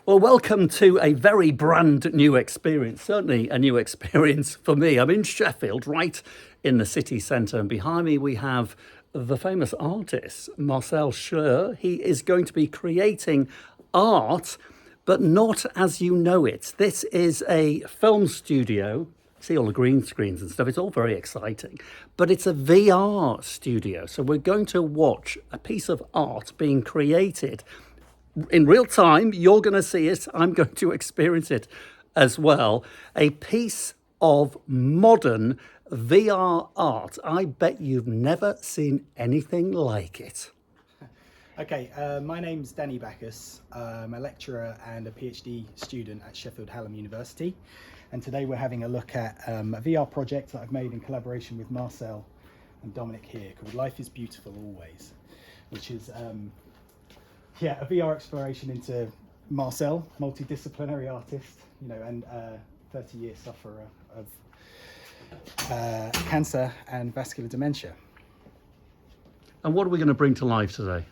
Well, welcome to a very brand new experience, certainly a new experience for me. I'm in Sheffield, right in the city centre, and behind me we have the famous artist, Marcel Schreur. He is going to be creating art, but not as you know it. This is a film studio. See all the green screens and stuff. It's all very exciting, but it's a VR studio. So we're going to watch a piece of art being created in real time. You're going to see it. I'm going to experience it as well. A piece of modern VR art. I bet you've never seen anything like it. Okay, my name's Bacchus. I'm a lecturer and a PhD student at Sheffield Hallam University. And today we're having a look at a VR project that I've made in collaboration with Marcel and Dominic here, called Life is Beautiful Always, which is a VR exploration into Marcel, multidisciplinary artist, and 30-year sufferer of cancer and vascular dementia. And what are we going to bring to life today?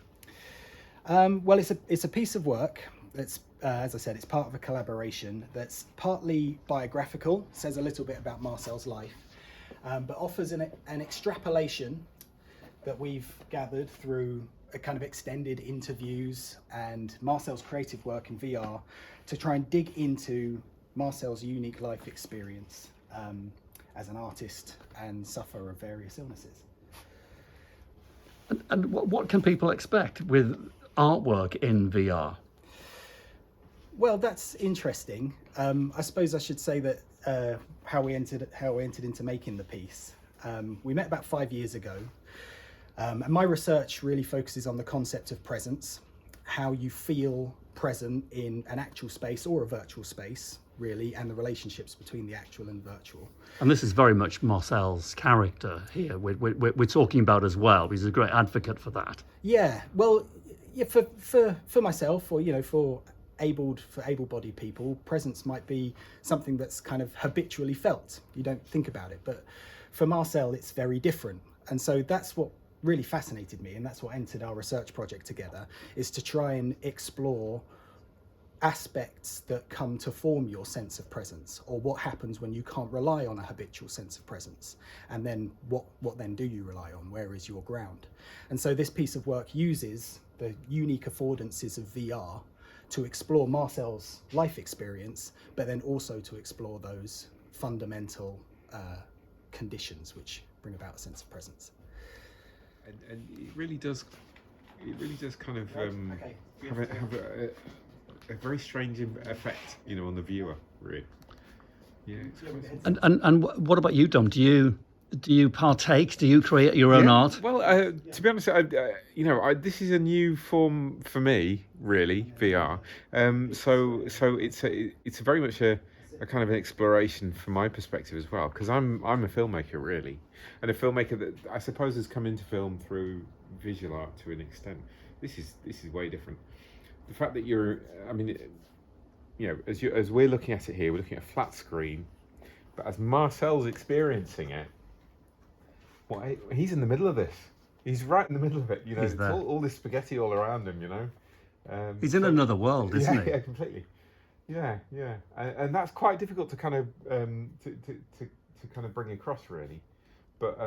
Well, it's a piece of work that's, as I said, it's part of a collaboration that's partly biographical, says a little bit about Marcel's life, but offers an extrapolation that we've gathered through a kind of extended interviews and Marcel's creative work in VR to try and dig into Marcel's unique life experience as an artist and sufferer of various illnesses. And what can people expect with artwork in VR? Well, that's interesting. I suppose I should say that how we entered into making the piece. We met about 5 years ago. And my research really focuses on the concept of presence, how you feel present in an actual space or a virtual space, really, and the relationships between the actual and virtual. And this is very much Marcel's character here we're talking about as well. He's a great advocate for that. Yeah, well, yeah, for myself, or for able-bodied people, presence might be something that's kind of habitually felt. You don't think about it, but for Marcel, it's very different. And so that's what really fascinated me, and that's what entered our research project together, is to try and explore aspects that come to form your sense of presence, or what happens when you can't rely on a habitual sense of presence, and then what then do you rely on? Where is your ground? And so this piece of work uses the unique affordances of VR to explore Marcel's life experience, but then also to explore those fundamental conditions which bring about a sense of presence. And it really does kind of have a very strange effect, on the viewer, really. Yeah. And what about you, Dom? Do you partake? Do you create your own art? Well, to be honest, this is a new form for me, really, VR. So it's very much a kind of an exploration from my perspective as well, because I'm a filmmaker, really, and a filmmaker that I suppose has come into film through visual art to an extent. This is way different. The fact that as we're looking at it here, we're looking at a flat screen, but as Marcel's experiencing it, he's in the middle of this. He's right in the middle of it. He's there. All this spaghetti all around him. He's in another world, isn't he? Yeah, completely. Yeah, and that's quite difficult to kind of to kind of bring across, really. But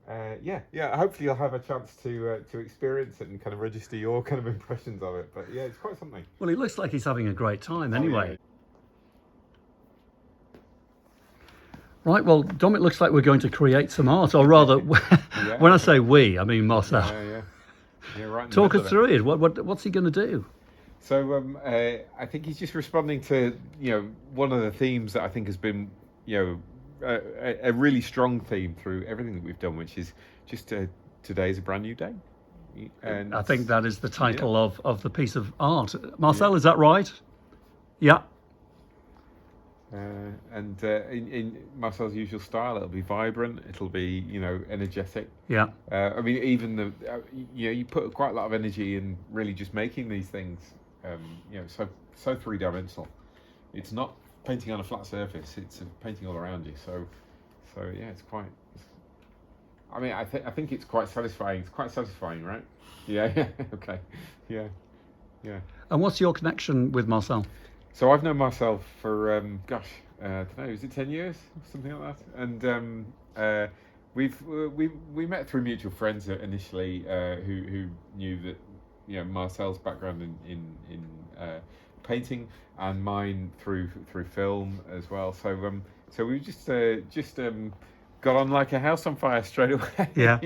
hopefully you'll have a chance to experience it and kind of register your kind of impressions of it. But yeah, it's quite something. Well, he looks like he's having a great time anyway. Yeah. Right, well, Dom, it looks like we're going to create some art, or rather, when I say we, I mean Marcel. Yeah, right. Talk us through it. What's he going to do? So I think he's just responding to one of the themes that I think has been a really strong theme through everything that we've done, which is just today's a brand new day. And I think that is the title of the piece of art. Marcel, is that right? Yeah. And in Marcel's usual style, it'll be vibrant. It'll be energetic. Yeah. I mean, even you put quite a lot of energy in really just making these things. So three-dimensional. It's not painting on a flat surface. It's painting all around you. So yeah, it's quite. I mean, I think it's quite satisfying. It's quite satisfying, right? Yeah. Okay. Yeah. And what's your connection with Marcel? So I've known Marcel for I don't know, is it 10 years, something like that? And we met through mutual friends initially, who knew that, you know, Marcel's background in painting, and mine through film as well. So we just got on like a house on fire straight away. Yeah.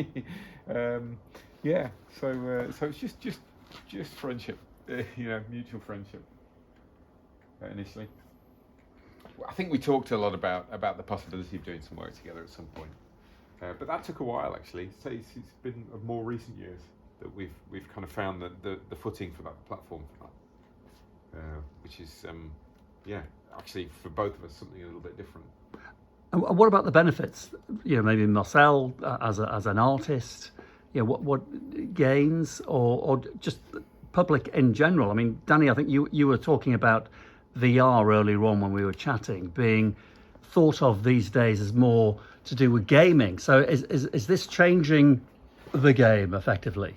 Yeah. So it's just friendship, mutual friendship initially. I think we talked a lot about the possibility of doing some work together at some point, but that took a while actually. So it's been of more recent years that we've kind of found the footing for that platform for that, which is actually for both of us something a little bit different. And what about the benefits? You know, maybe Marcel as an artist. You know, what gains or just public in general? I mean, Danny, I think you were talking about VR earlier on when we were chatting, being thought of these days as more to do with gaming. So is this changing the game effectively?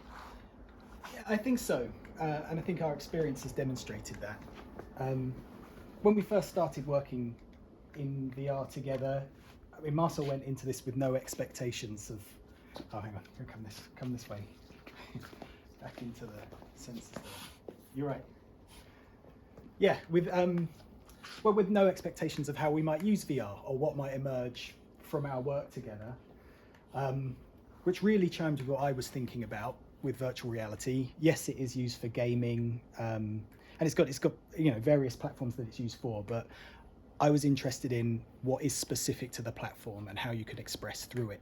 Yeah, I think so, and I think our experience has demonstrated that. When we first started working in VR together, I mean, Marcel went into this with no expectations of. Oh, hang on, come this way. Back into the sensors there. You're right. Yeah, with no expectations of how we might use VR or what might emerge from our work together, which really chimed with what I was thinking about with virtual reality. Yes, it is used for gaming, and it's got various platforms that it's used for, but I was interested in what is specific to the platform and how you could express through it.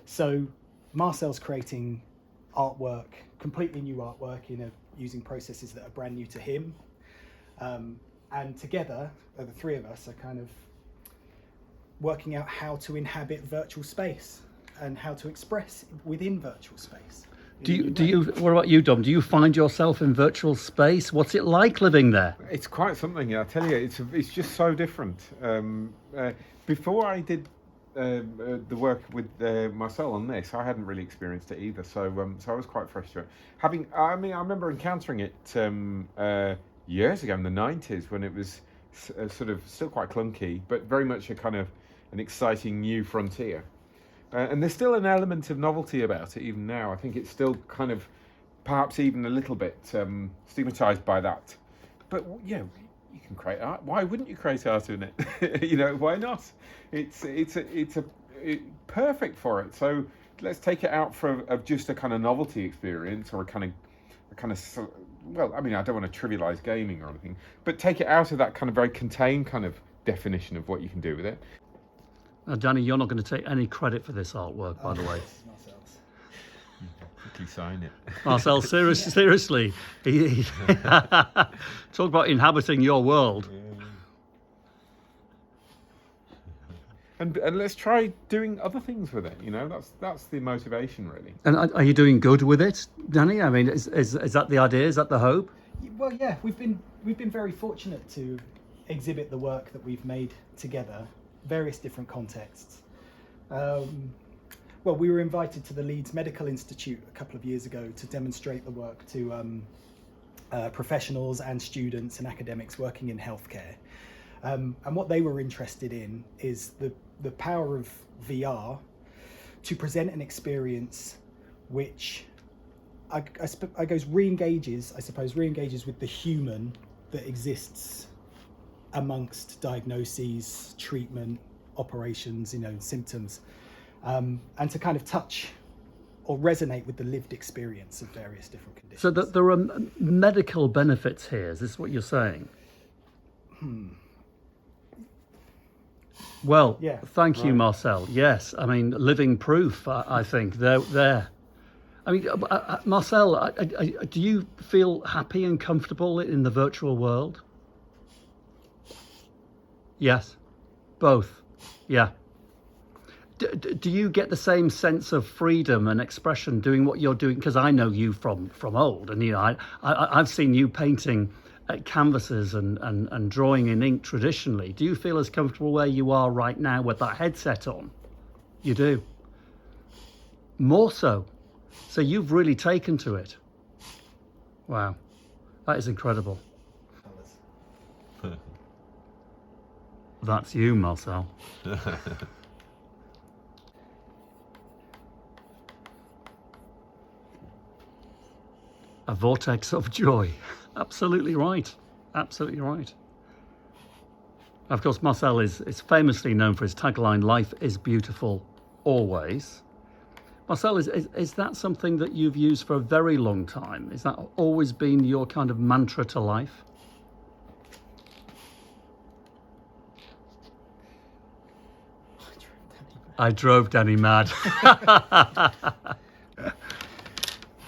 So Marcel's creating artwork, completely new artwork using processes that are brand new to him. And together, the three of us are kind of working out how to inhabit virtual space and how to express within virtual space. What about you, Dom? Do you find yourself in virtual space? What's it like living there? It's quite something, I tell you. It's just so different. Before I did the work with Marcel on this, I hadn't really experienced it either. So I was quite fresh to it. I remember encountering it years ago in the 90s when it was sort of still quite clunky, but very much an exciting new frontier. And there's still an element of novelty about it even now. I think it's still kind of perhaps even a little bit stigmatized by that. But you can create art. Why wouldn't you create art in it? Why not? It's perfect for it. So let's take it out of just a kind of novelty experience or a kind of well, I mean, I don't want to trivialize gaming or anything, but take it out of that kind of very contained kind of definition of what you can do with it. Now, Danny, you're not going to take any credit for this artwork, by the way. Marcel's. Quickly sign it. Marcel, seriously. Talk about inhabiting your world. And let's try doing other things with it. That's the motivation, really. And are you doing good with it, Danny? I mean, is that the idea? Is that the hope? Well, yeah, we've been very fortunate to exhibit the work that we've made together, various different contexts. Well, we were invited to the Leeds Medical Institute a couple of years ago to demonstrate the work to professionals and students and academics working in healthcare. And what they were interested in is the power of VR to present an experience which re-engages with the human that exists amongst diagnoses, treatment, operations, symptoms, and to kind of touch or resonate with the lived experience of various different conditions. So that there are medical benefits here. Is this what you're saying? Well, Yeah. thank you, Marcel. Yes, I mean, living proof, I think. There. I mean, Marcel, do you feel happy and comfortable in the virtual world? Yes, both. Yeah. Do you get the same sense of freedom and expression doing what you're doing? Because I know you from old, and I've seen you painting at canvases and drawing in ink traditionally. Do you feel as comfortable where you are right now with that headset on? You do. More so. So you've really taken to it. Wow. That is incredible. Colours. That's you, Marcel. A vortex of joy. Absolutely right. Absolutely right. Of course, Marcel is famously known for his tagline, "Life is beautiful always." Marcel, is that something that you've used for a very long time? Is that always been your kind of mantra to life? I drove Danny mad.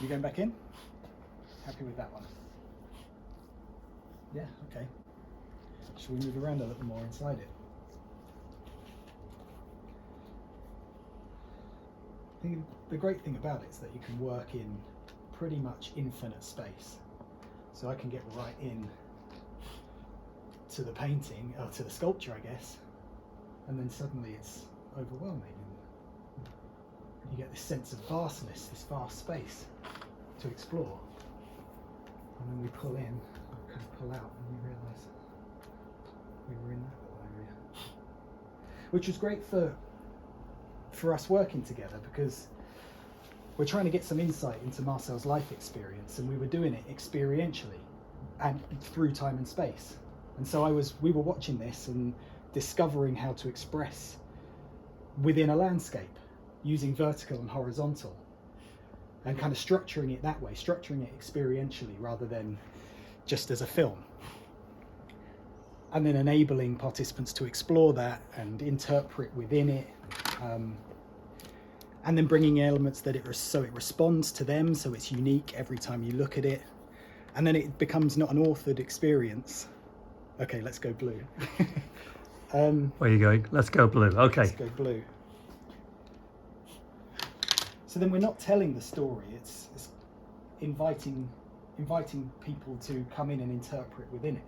You going back in? Happy with that one? Yeah, okay. Shall we move around a little more inside it? I think the great thing about it is that you can work in pretty much infinite space. So I can get right in to the painting, or to the sculpture, I guess, and then suddenly it's overwhelming. And you get this sense of vastness, this vast space to explore. And then we pull in, or kind of pull out, and we realise we were in that little area. Which was great for us working together, because we're trying to get some insight into Marcel's life experience, and we were doing it experientially and through time and space. And so we were watching this and discovering how to express within a landscape using vertical and horizontal, and kind of structuring it that way, structuring it experientially rather than just as a film. And then enabling participants to explore that and interpret within it. And then bringing elements that it responds to them, so it's unique every time you look at it. And then it becomes not an authored experience. Okay, let's go blue. Where are you going? Let's go blue. Okay. Let's go blue. So then we're not telling the story, it's inviting people to come in and interpret within it.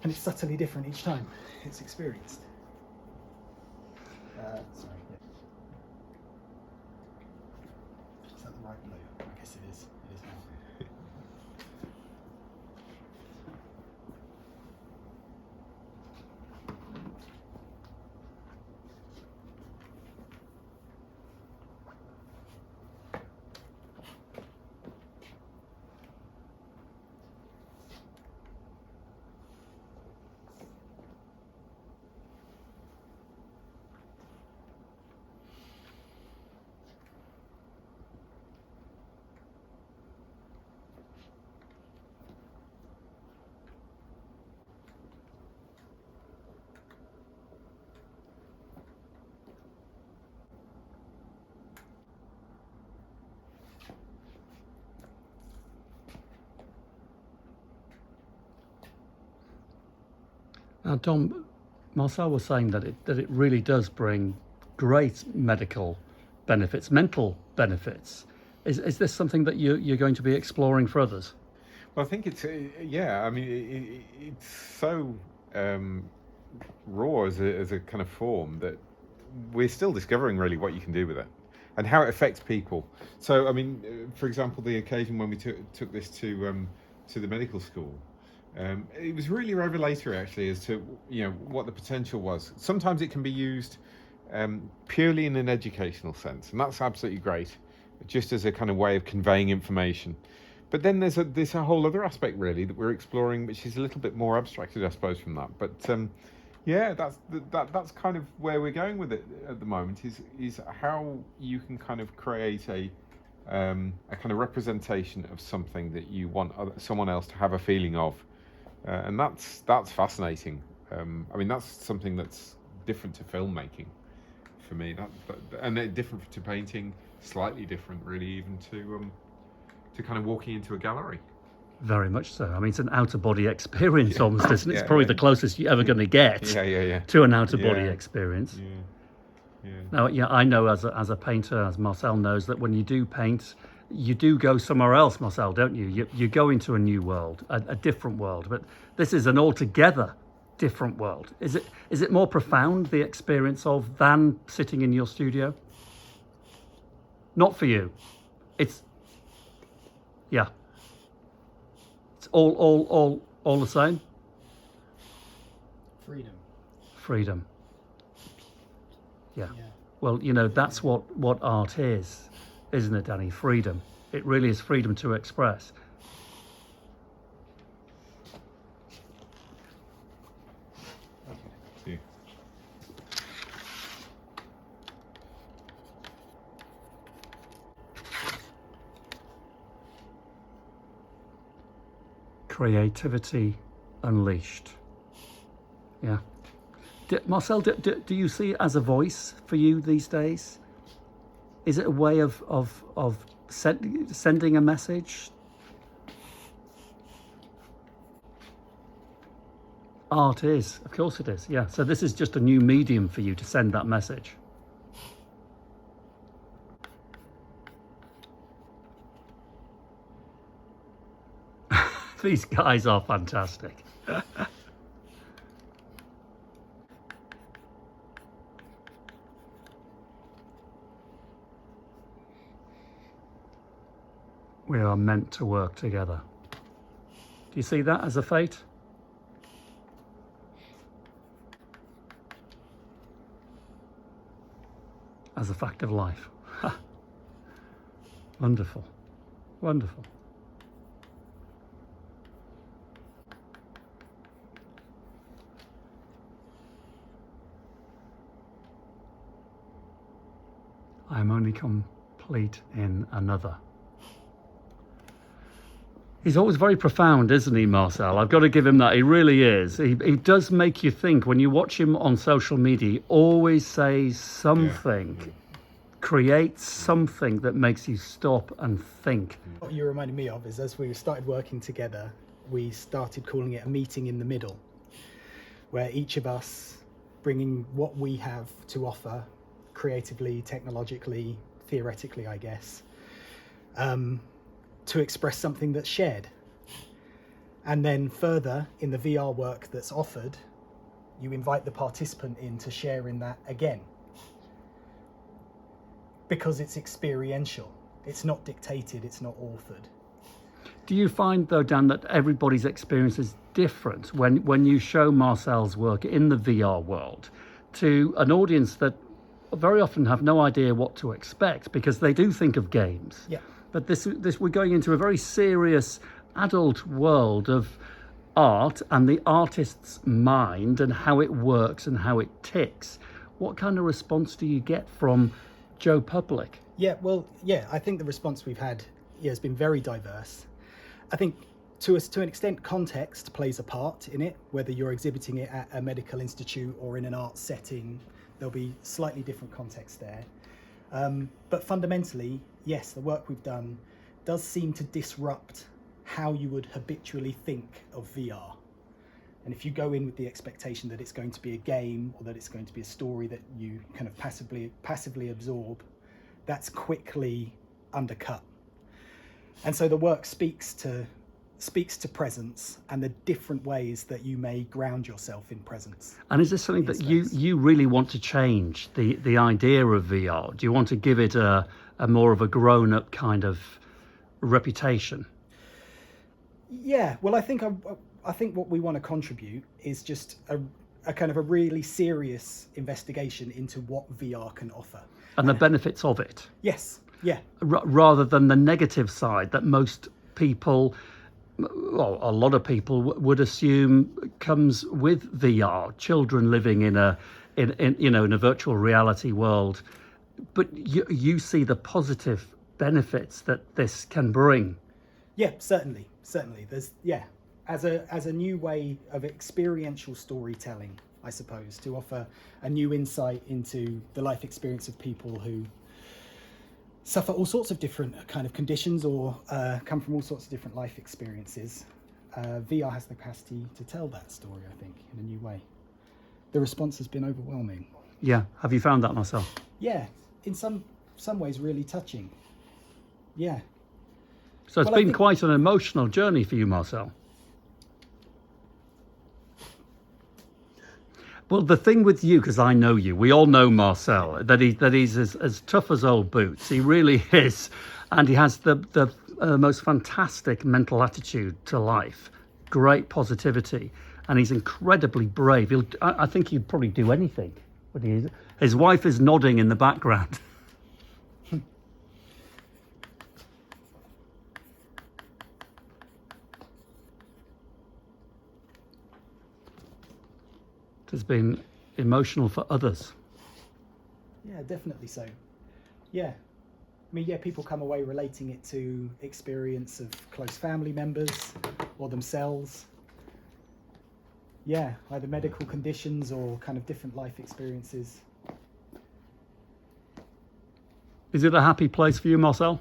And it's subtly different each time it's experienced. Sorry. Yeah. Is that the right blue? I guess it is. It is now. Now, Dom, Marcel was saying that it really does bring great medical benefits, mental benefits. Is this something that you're going to be exploring for others? Well, I think it's yeah. I mean, it's so raw as a kind of form that we're still discovering really what you can do with it and how it affects people. So, I mean, for example, the occasion when we took this to the medical school. It was really revelatory, actually, as to what the potential was. Sometimes it can be used purely in an educational sense, and that's absolutely great, just as a kind of way of conveying information. But then there's a whole other aspect, really, that we're exploring, which is a little bit more abstracted, I suppose, from that. But yeah, that's kind of where we're going with it at the moment. Is how you can kind of create a kind of representation of something that you want someone else to have a feeling of. And that's fascinating. I mean, that's something that's different to filmmaking for me. And different to painting, slightly different, really, even to kind of walking into a gallery. Very much so. I mean, it's an out-of-body experience almost, isn't it? It's probably the closest you're ever going to get to an out-of-body experience. Yeah. Now, I know as a painter, as Marcel knows, that when you do paint, you do go somewhere else, Marcel, don't you? You go into a new world, a different world. But this is an altogether different world. Is it more profound, the experience of, than sitting in your studio? Not for you. Yeah. It's all the same. Freedom. Freedom. Yeah. Yeah. Well, that's what art is, isn't it, Danny? Freedom. It really is freedom to express. Yeah. Creativity unleashed. Yeah. Marcel, do you see it as a voice for you these days? Is it a way of sending a message? Art is, of course it is, yeah. So this is just a new medium for you to send that message. These guys are fantastic. We are meant to work together. Do you see that as a fate? As a fact of life. Wonderful. Wonderful. I am only complete in another. He's always very profound, isn't he, Marcel? I've got to give him that. He really is. He does make you think. When you watch him on social media, he always says something, creates something that makes you stop and think. What you reminded me of is as we started working together, we started calling it a meeting in the middle, where each of us bringing what we have to offer creatively, technologically, theoretically, I guess, to express something that's shared. And then further, in the VR work that's offered, you invite the participant in to share in that again. Because it's experiential. It's not dictated, it's not authored. Do you find, though, Dan, that everybody's experience is different when you show Marcel's work in the VR world to an audience that very often have no idea what to expect because they do think of games? Yeah. But this we're going into a very serious adult world of art and the artist's mind and how it works and how it ticks. What kind of response do you get from Joe Public? Yeah, well, yeah, I think the response we've had has been very diverse. I think to an extent, context plays a part in it, whether you're exhibiting it at a medical institute or in an art setting, there'll be slightly different context there. But fundamentally, yes, the work we've done does seem to disrupt how you would habitually think of VR. And if you go in with the expectation that it's going to be a game or that it's going to be a story that you kind of passively absorb, that's quickly undercut. And so the work speaks to presence and the different ways that you may ground yourself in presence. And is this something that you really want to change, the idea of VR? Do you want to give it a more of a grown-up kind of reputation? Yeah, well, I think what we want to contribute is just a kind of a really serious investigation into what VR can offer. And the benefits of it? Yes, yeah. Rather than the negative side that most people, well, a lot of people would assume comes with VR. Children living in a virtual reality world, but you see the positive benefits that this can bring. Yeah, certainly. There's as a new way of experiential storytelling, I suppose, to offer a new insight into the life experience of people who suffer all sorts of different kind of conditions or come from all sorts of different life experiences. VR has the capacity to tell that story, I think, in a new way. The response has been overwhelming. Yeah, have you found that, Marcel? Yeah, in some ways really touching. Yeah. So it's been quite an emotional journey for you, Marcel. Well, the thing with you, because I know you, we all know Marcel, that he's as tough as old boots. He really is, and he has the most fantastic mental attitude to life, great positivity, and he's incredibly brave. I think he'd probably do anything. But his wife is nodding in the background. It has been emotional for others. Yeah, definitely so. Yeah. I mean, yeah, people come away relating it to experience of close family members or themselves. Yeah, either medical conditions or kind of different life experiences. Is it a happy place for you, Marcel?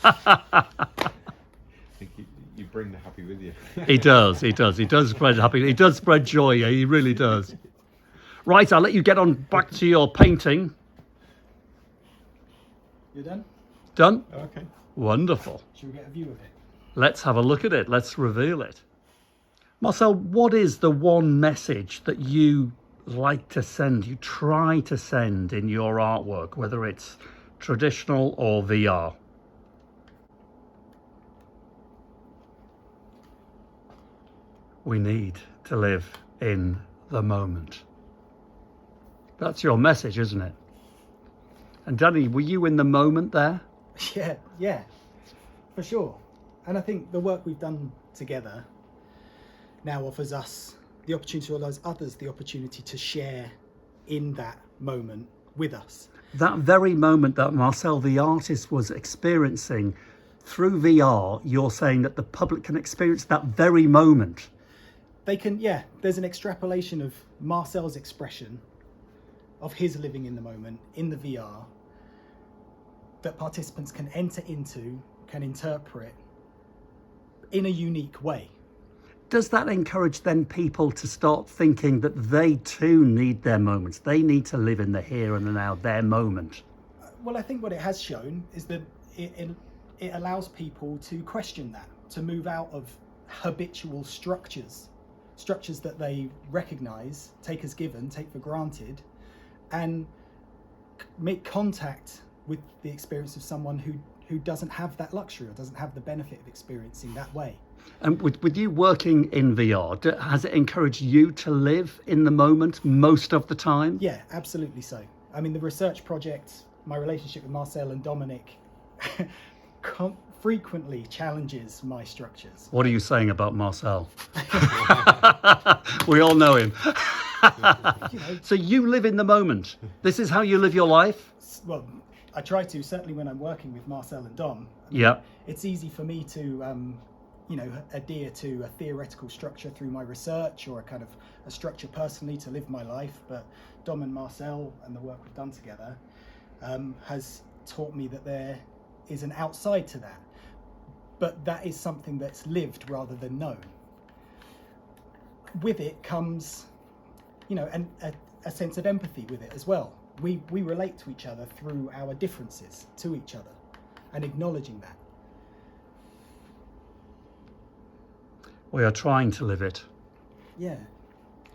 I think you bring the happy with you. He does spread happy. He does spread joy. Yeah, he really does. Right, I'll let you get on back to your painting. You're done? Done? Okay. Wonderful. Should we get a view of it? Let's have a look at it. Let's reveal it. Marcel, what is the one message that you like to send, you try to send in your artwork, whether it's traditional or VR? We need to live in the moment. That's your message, isn't it? And Danny, were you in the moment there? Yeah, for sure. And I think the work we've done together now offers us the opportunity, or allows others the opportunity to share in that moment with us. That very moment that Marcel, the artist, was experiencing through VR, you're saying that the public can experience that very moment. They can, yeah, there's an extrapolation of Marcel's expression of his living in the moment in the VR that participants can enter into, can interpret in a unique way. Does that encourage then people to start thinking that they too need their moments? They need to live in the here and the now, their moment. Well, I think what it has shown is that it allows people to question that, to move out of habitual structures that they recognise, take as given, take for granted, and make contact with the experience of someone who doesn't have that luxury or doesn't have the benefit of experiencing that way. And with you working in VR, has it encouraged you to live in the moment most of the time? Yeah, absolutely so. I mean, the research project, my relationship with Marcel and Dominic frequently challenges my structures. What are you saying about Marcel? We all know him. So you live in the moment. This is how you live your life? Well, I try to, certainly when I'm working with Marcel and Dom. Yeah. It's easy for me to, adhere to a theoretical structure through my research or a structure personally to live my life. But Dom and Marcel and the work we've done together has taught me that there is an outside to that. But that is something that's lived rather than known. With it comes, a sense of empathy with it as well. We relate to each other through our differences to each other and acknowledging that. We are trying to live it. Yeah.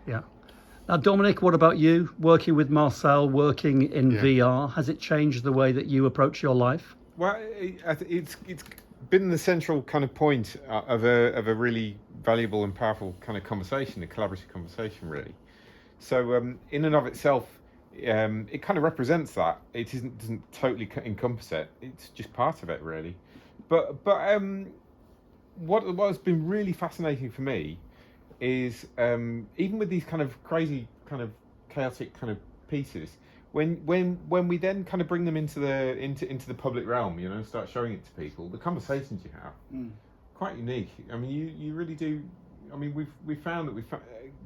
Yeah. Now, Dominic, what about you? Working with Marcel, working in VR, has it changed the way that you approach your life? Well, it's been the central kind of point of a really valuable and powerful kind of conversation, a collaborative conversation, really. So in and of itself, it kind of represents that. It doesn't totally encompass it. It's just part of it, really. But what has been really fascinating for me is even with these kind of crazy, kind of chaotic kind of pieces, when we then kind of bring them into the public realm, start showing it to people, the conversations you have, quite unique. I mean, you really do. I mean, we've found that we've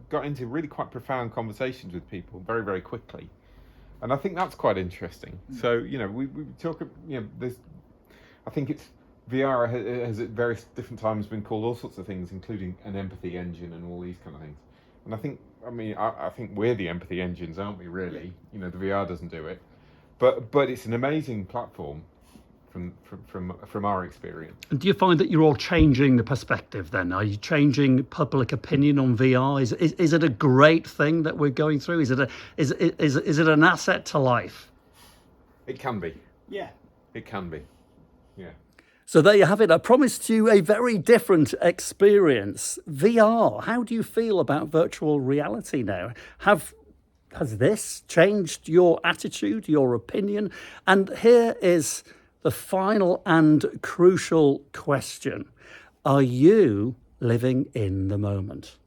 got into really quite profound conversations with people very, very quickly, and I think that's quite interesting. So we talk. There's, I think it's VR has at various different times been called all sorts of things, including an empathy engine and all these kind of things. And I think we're the empathy engines, aren't we? Really, the VR doesn't do it, but it's an amazing platform from our experience. And do you find that you're all changing the perspective then? Are you changing public opinion on VR? Is it a great thing that we're going through? Is it an asset to life? It can be. Yeah. It can be. Yeah. So there you have it. I promised you a very different experience. VR, how do you feel about virtual reality now? Has this changed your attitude, your opinion? And here is the final and crucial question. Are you living in the moment?